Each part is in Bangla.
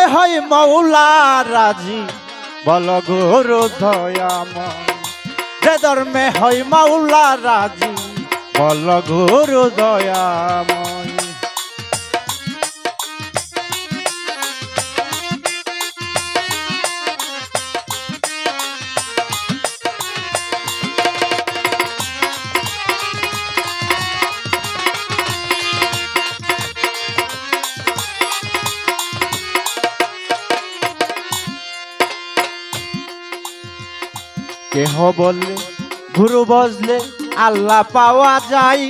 হয় মৌলা রাজি বল গুরু দয়াময় যে ধর্মে হয় মৌলা রাজি বল গুরু দয়াময় কেহ বললে গুরু বজলে আল্লাহ পাওয়া যায়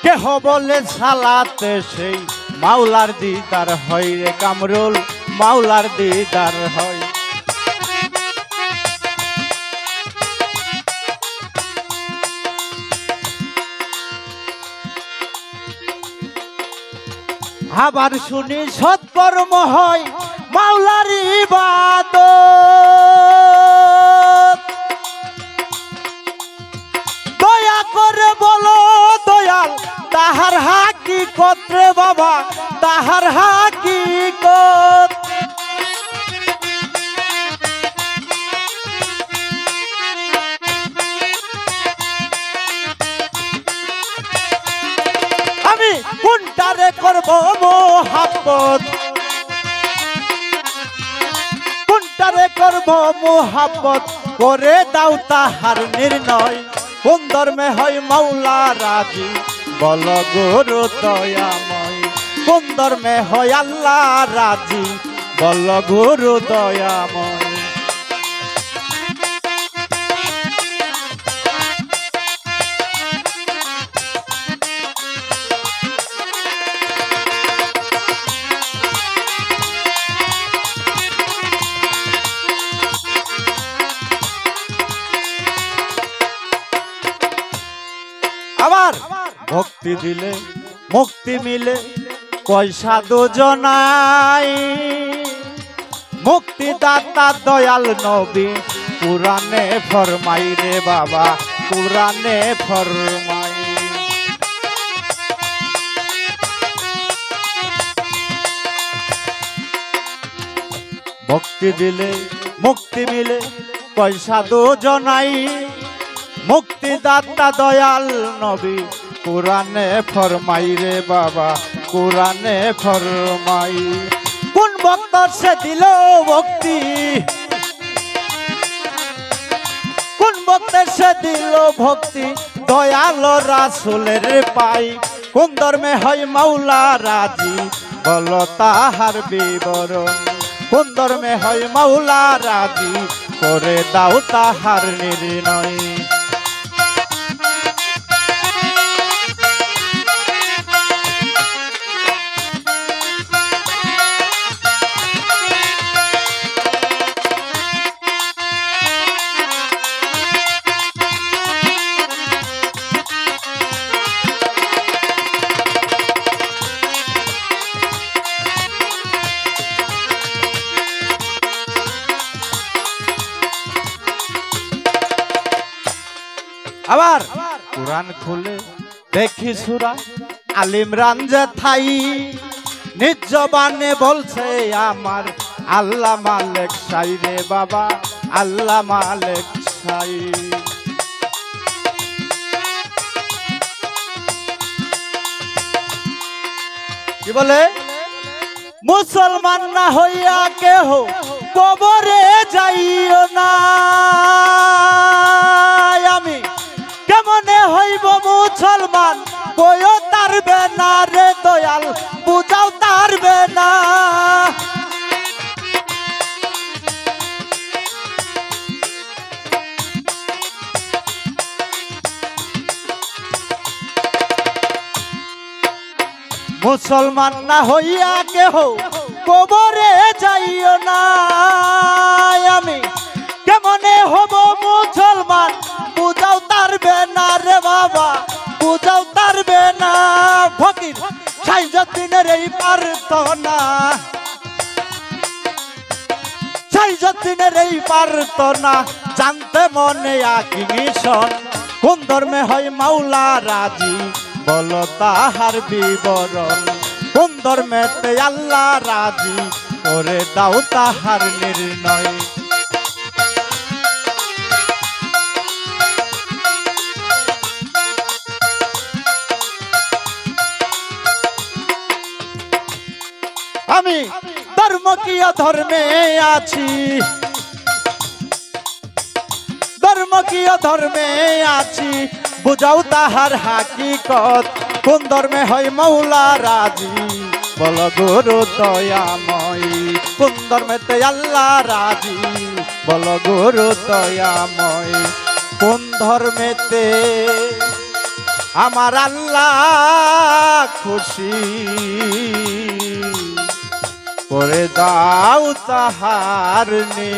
কেহ বলে সালাতে সেই মাওলার দিদার হয় রে কামরুল মাওলার দিদার হয় আবার শুনি সৎকর্ম হয় মাওলার ইবাদত দয়া করে বলো দয়াল তাহার হাকিকত রে বাবা তাহার হাকিকত আমি কোনটারে করব মোহাব্বত কোনটারে করব মোহাব্বত করে দাও তাহার নির্ণয় কোন ধর্মে হয় মাওলা রাজি বল গুরু দয়াময় কোন ধর্মে হয় আল্লাহ রাজি বল গুরু দয়াময় আবার ভক্তি দিলে মুক্তি মিলে কয় সাধু জনাই মুক্তিদাতা দয়াল নবী কুরআনে ফরমাই রে বাবা কুরআনে ফরমাই ভক্তি দিলে মুক্তি মিলে কয় সাধু জনাই মুক্তিদাতা দয়াল নবী কুরআনে ফরমাই রে বাবা কুরআনে ফরমাই কোন ভক্ত সে দিল ভক্তি কোন ভক্ত সে দিল ভক্তি দয়াল রাসূলের পাই কোন ধর্মে হয় মাওলা রাজি বল তাহার বিবরণ কোন ধর্মে হয় মাওলা রাজি করে দাও তাহার নির্ণয় আবার কুরআন খুলে দেখি সূরা আল ইমরান যে থাই নিজ জবানে বলছে আমার আল্লাহ মালিক সাই রে বাবা আল্লাহ মালিক সাই কি বলে মুসলমান না হইয়া কেহ কবরে যাইও না আমি কেমনে হইব মুসলমান কইও তারবে না রে দয়াল বুঝাও তারবে না মুসলমান না হইয়া কেহ কবরে যাইও না আমি কেমনে হব মুসলমান বুঝাও তারবে না রে বাবা বুঝাও তারবে না ফকির সাইজুদ্দিনের এই পারতো না সাইজুদ্দিনের এই পারতো না জানতে মনে আকি মিশন কোন ধর্মে হয় মাওলা রাজি বলো তাহার বিবরণ কোন ধর্মেতে আল্লাহ রাজি করে দাও তাহার নির্ণয়। আমি ধর্ম কি অধর্মে আছি, ধর্ম কি অধর্মে আছি, বুঝাও তাহার হাকিকত। কোন ধর্মে হয় মৌলা রাজি, বল গুরু দয়াময়। কোন ধর্মেতে আল্লাহ রাজি, বল গুরু দয়াময়। কোন ধর্মেতে আমার আল্লাহ খুশি, করে দাও তাহার নি।